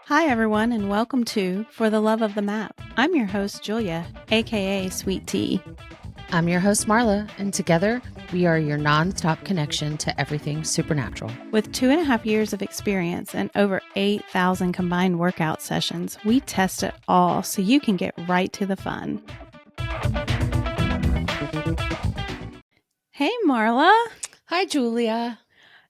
Hi, everyone, and welcome to For the Love of the Map. I'm your host, Julia, aka Sweet Tea. I'm your host, Marla, and together we are your nonstop connection to everything supernatural. With 2.5 years of experience and over 8,000 combined workout sessions, we test it all so you can get right to the fun. Hey, Marla. Hi, Julia.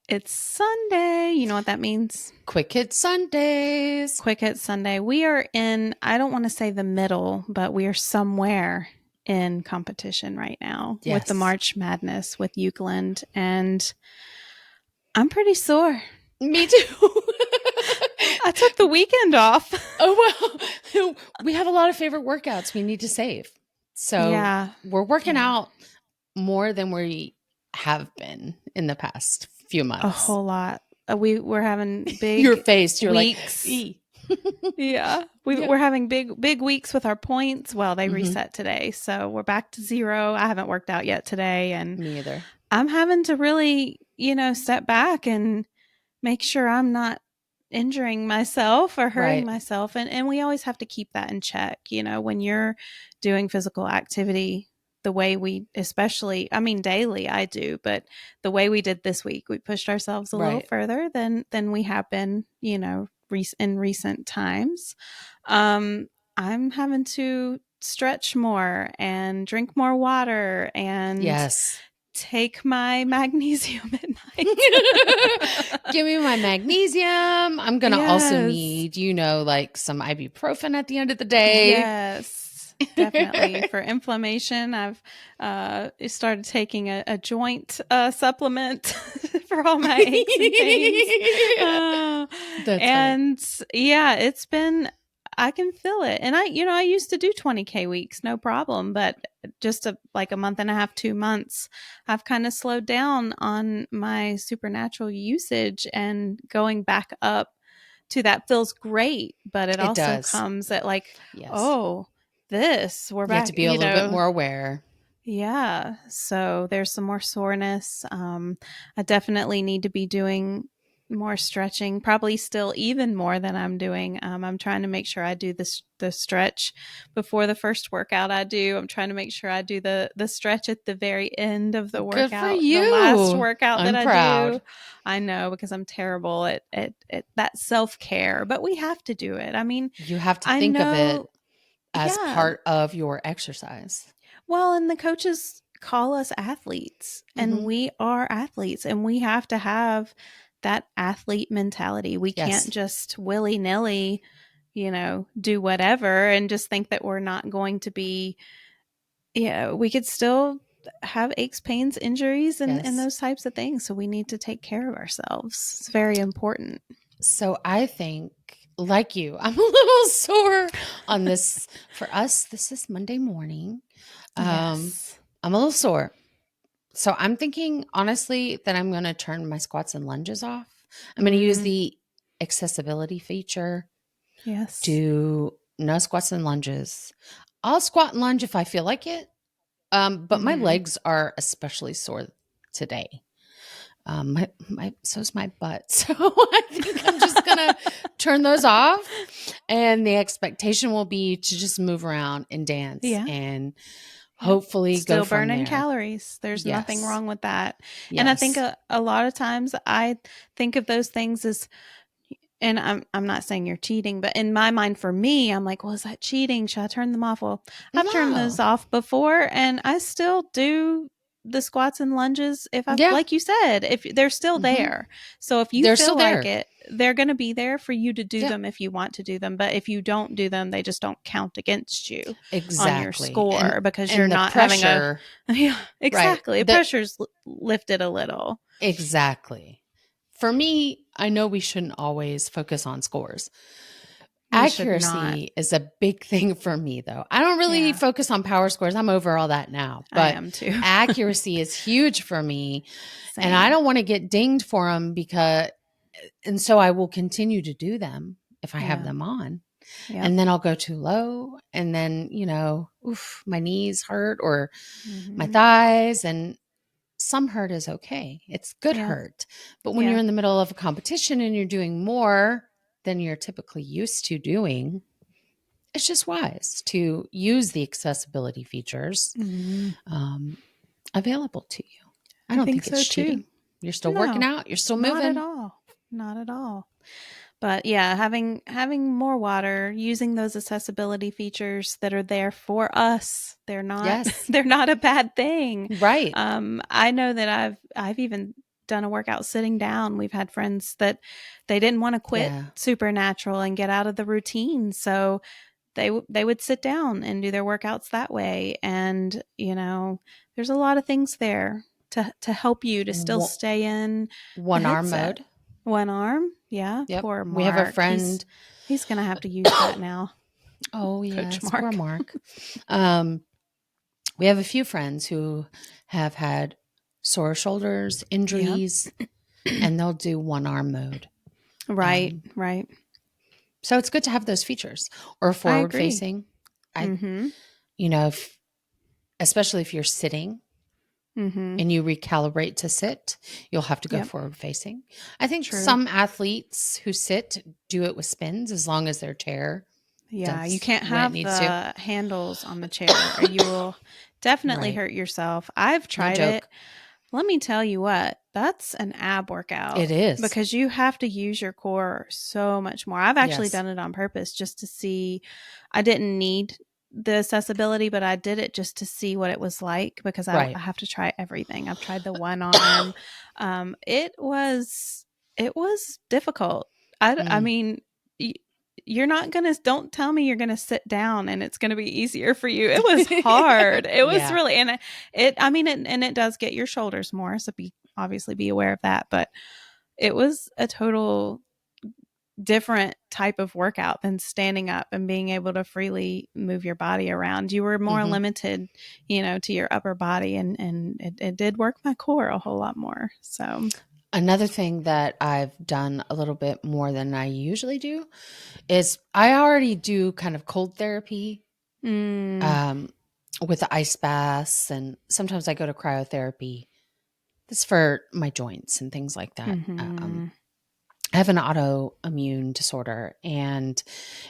It's Sunday. You know what that means? Quick Hit Sundays. Quick Hit Sunday. We are in, I don't want to say the middle, but we are somewhere in competition right now with the March Madness with Euclid, and I'm pretty sore. Me too. I took the weekend off. Oh, well, we have a lot of favorite workouts we need to save. So we're working out more than we have been in the past few months. A whole lot. We're having big Your face, you're weeks. Yeah. We're having big weeks with our points. Well, they reset today. So we're back to zero. I haven't worked out yet today. And me either. I'm having to really, step back and make sure I'm not injuring myself or hurting myself. And we always have to keep that in check. When you're doing physical activity, the way we, especially, daily I do, but the way we did this week, we pushed ourselves a little further than we have been, in recent times. I'm having to stretch more and drink more water and take my magnesium at night. Give me my magnesium. I'm going to also need, some ibuprofen at the end of the day. Yes. Definitely. For inflammation, I've started taking a joint supplement for all my aches and pains. It's been, I can feel it. And I used to do 20K weeks, no problem. But just like a month and a half, 2 months, I've kind of slowed down on my supernatural usage, and going back up to that feels great. But it also comes at we're back. You have to be a little bit more aware. Yeah. So there's some more soreness. I definitely need to be doing more stretching, probably still even more than I'm doing. I'm trying to make sure I do the stretch before the first workout I do. I'm trying to make sure I do the stretch at the very end of the workout. Good for you. The last workout I'm that proud. I do. I know, because I'm terrible at that self-care, but we have to do it. You have to think of it as part of your exercise. Well, and the coaches call us athletes, and we are athletes, and we have to have that athlete mentality. We can't just willy-nilly, do whatever and just think that we're not going to be, we could still have aches, pains, injuries, and those types of things. So we need to take care of ourselves. It's very important. So I think, like you, I'm a little sore on this. For us, this is Monday morning. I'm a little sore. So I'm thinking, honestly, that I'm going to turn my squats and lunges off. I'm going to use the accessibility feature. Do no squats and lunges. I'll squat and lunge if I feel like it. But my legs are especially sore today. So's my butt. So I think I'm just going to turn those off. And the expectation will be to just move around and dance and hopefully still go from burning there. Calories. There's nothing wrong with that. And I think a lot of times I think of those things as, and I'm not saying you're cheating, but in my mind, for me, I'm like, well, is that cheating? Should I turn them off? Well, I've turned those off before, and I still do the squats and lunges if I, like you said, if they're still there. So if you feel like it, they're going to be there for you to do them if you want to do them. But if you don't do them, they just don't count against you on your score, because you're not having a The pressure's lifted a little. Exactly. For me, I know we shouldn't always focus on scores. Accuracy is a big thing for me, though. I don't really focus on power scores. I'm over all that now. But I am too. Accuracy is huge for me. Same. And I don't want to get dinged for them, and so I will continue to do them if I have them on. Yep. And then I'll go too low, and then, my knees hurt or my thighs, and some hurt is okay. It's good hurt. But when you're in the middle of a competition and you're doing more, than you're typically used to doing, it's just wise to use the accessibility features available to you. I I don't think think so it's too. cheating. You're still working No, out. You're still not at moving. all. Not at all. But yeah, having more water, using those accessibility features that are there for us. They're not Yes. they're not a bad thing. Right. I know that I've even done a workout sitting down. We've had friends that they didn't want to quit Yeah. Supernatural and get out of the routine, so they would sit down and do their workouts that way. And there's a lot of things there to help you to still One, stay in the one arm headset. mode. One arm, yeah. Yep. Poor We have a Mark. friend. He's gonna have to use that now, Oh, Coach yes. Poor Mark. Mark. Um, we have a few friends who have had sore shoulders, Yep. injuries, and they'll do one arm mode. Right, right. So it's good to have those features or I forward agree. facing. I, Mm-hmm. especially if you're sitting Mm-hmm. and you recalibrate to sit, you'll have to go Yep. forward facing. I think True. some athletes who sit do it with spins as long as their chair Yeah, you does can't what it have needs to. the handles on the chair or you will definitely Right. hurt yourself. I've No tried it. joke. Let me tell you what, that's an ab workout It is. because you have to use your core so much more. I've actually Yes. done it on purpose just to see. I didn't need the accessibility, but I did it just to see what it was like because I Right. have to try everything. I've tried the one arm. It was difficult. I Mm. mean, you're not gonna, don't tell me you're gonna sit down and it's gonna be easier for you. It was hard. It was Yeah. really, and it does get your shoulders more, so obviously be aware of that. But it was a total different type of workout than standing up and being able to freely move your body around. You were more Hmm. limited, to your upper body, and it did work my core a whole lot more. So Another thing that I've done a little bit more than I usually do is I already do kind of cold therapy mm, um, with the ice baths, and sometimes I go to cryotherapy. This is for my joints and things like that. mm-hmm. I have an autoimmune disorder and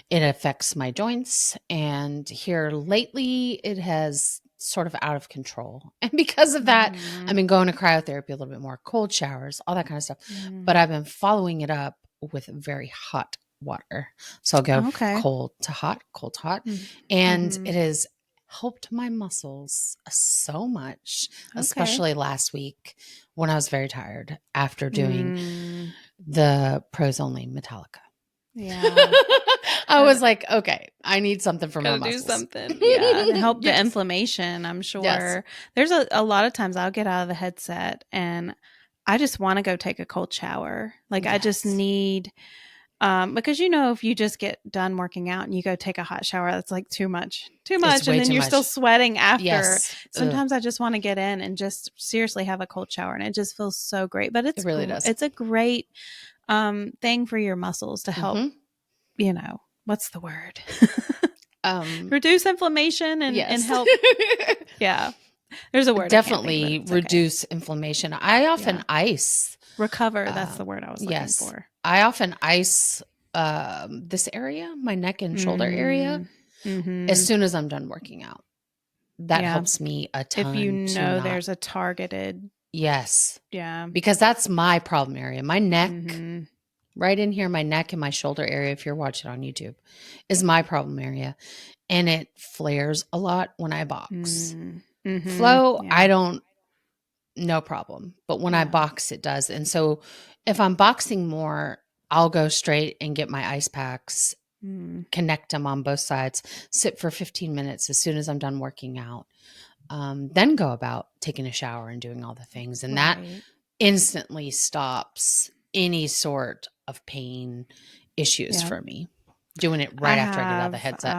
it affects my joints. And here lately, it has sort of out of control. And because of that, Mm-hmm. I've been going to cryotherapy a little bit more, cold showers, all that kind of stuff. Mm. But I've been following it up with very hot water. So I'll go Okay. cold to hot, cold to hot. And Mm-hmm. it has helped my muscles so much, Okay. especially last week when I was very tired after doing Mm. the pros only Metallica. Yeah. I was like, okay, I need something for my Gotta do muscles. something. Yeah. To help the Yes. inflammation, I'm Yes. sure. There's a lot of times I'll get out of the headset and I just want to go take a cold shower. Like I just Yes. need because if you just get done working out and you go take a hot shower, that's like too much. Too It's much. And way then too you're still much. sweating after. Yes. Ugh, Sometimes I just want to get in and just seriously have a cold shower and it just feels so great. But it really does. it's a great thing for your muscles to help, Hmm. what's the word? Um, Reduce inflammation and yes. help. Yeah. There's a word I can't think of, but Definitely it's okay. reduce inflammation. I often Yeah. ice. Recover, that's the word I was looking Yes. for. I often ice this area, my neck and shoulder area, Mm. as Mhm. soon as I'm done working out. That Yeah. helps me a If you ton to know not. there's a targeted, Yes. yeah. Because that's my problem area. My neck, Mhm. right in here, my neck and my shoulder area, if you're watching on YouTube, is my problem area. And it flares a lot when I box. Mm. Mhm. Flow, I Yeah. don't, no problem. But when I Yeah. box, it does. And so if I'm boxing more, I'll go straight and get my ice packs, Mm. connect them on both sides, sit for 15 minutes as soon as I'm done working out. Then go about taking a shower and doing all the things. And that Right. instantly stops any sort of pain issues Yeah. for me. Doing it I right after I get out of the have headset.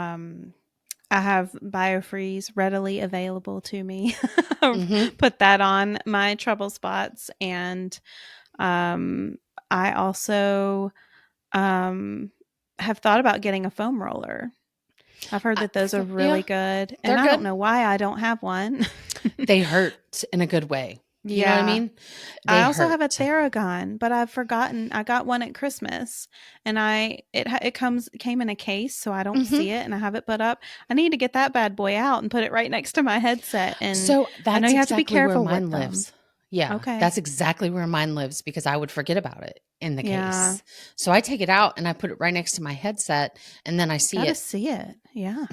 I have BioFreeze readily available to me. Hmm. Put that on my trouble spots, and um, I also um, have thought about getting a foam roller. I've heard that those are Yeah, really good, and they're I don't good. know why I don't have one. They hurt in a good way. You know what I Yeah. mean? I They also have a hurt. Theragun, but I've forgotten. I got one at Christmas, and it came in a case, so I don't see Mhm. it, and I have it put up. I need to get that bad boy out and put it right next to my headset. And So I know that's you have to be exactly where careful with mine them. lives. Yeah, Okay. that's exactly where mine lives because I would forget about it in the Yeah. case. So I take it out and I put it right next to my headset and then I see Got to it. see it. Yeah.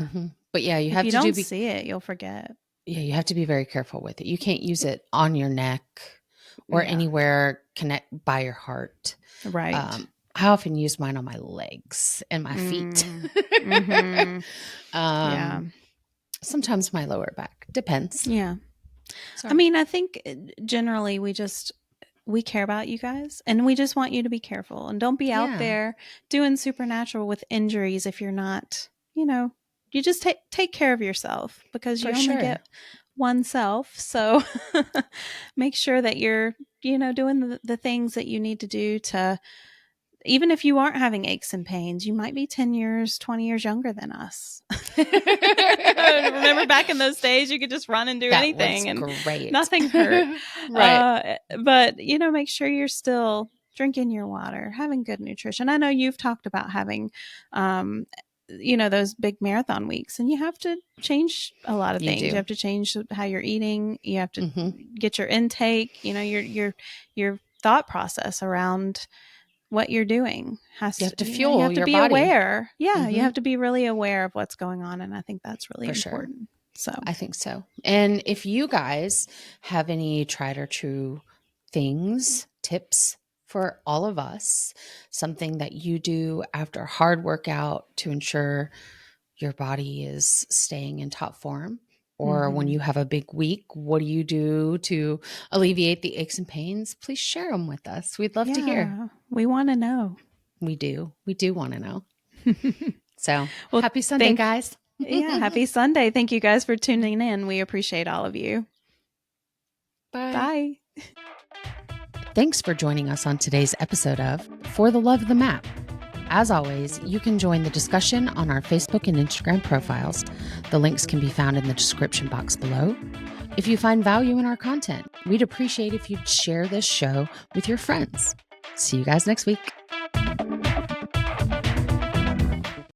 But yeah, If you don't see it, you'll forget. yeah, you have to be very careful with it. You can't use it on your neck or Yeah. anywhere connect by your heart. Right. I often use mine on my legs and my feet. Mm-hmm. Yeah. Sometimes my lower back. Depends. Yeah. I Sorry. mean, I think generally we care about you guys and we just want you to be careful and don't be out Yeah, there doing supernatural with injuries if you're not, you just take care of yourself because for you only sure. get oneself. So make sure that you're, doing the things that you need to do to, even if you aren't having aches and pains, you might be 10 years, 20 years younger than us. Remember back in those days, you could just run and do That was anything and great. nothing hurt. Right. But, make sure you're still drinking your water, having good nutrition. I know you've talked about having, those big marathon weeks, and you have to change a lot of You things. You do. have to change how you're eating. You have to Mhm. get your intake, your thought process around what you're doing You has have to, to you fuel have to your be body. aware. Yeah, you Mhm. have to be really aware of what's going on. And I think that's really For sure. important. So, I think so. And if you guys have any tried or true things, tips for all of us, something that you do after a hard workout to ensure your body is staying in top form, or when mm-hmm. you have a big week, what do you do to alleviate the aches and pains? Please share them with us. We'd love to hear. Yeah, we want to know. We do. We do want to know. So Well, happy Sunday, guys. yeah, happy Sunday. Thank you guys for tuning in. We appreciate all of you. Bye. Bye. Thanks for joining us on today's episode of For the Love of the Map. As always, you can join the discussion on our Facebook and Instagram profiles. The links can be found in the description box below. If you find value in our content, we'd appreciate if you'd share this show with your friends. See you guys next week.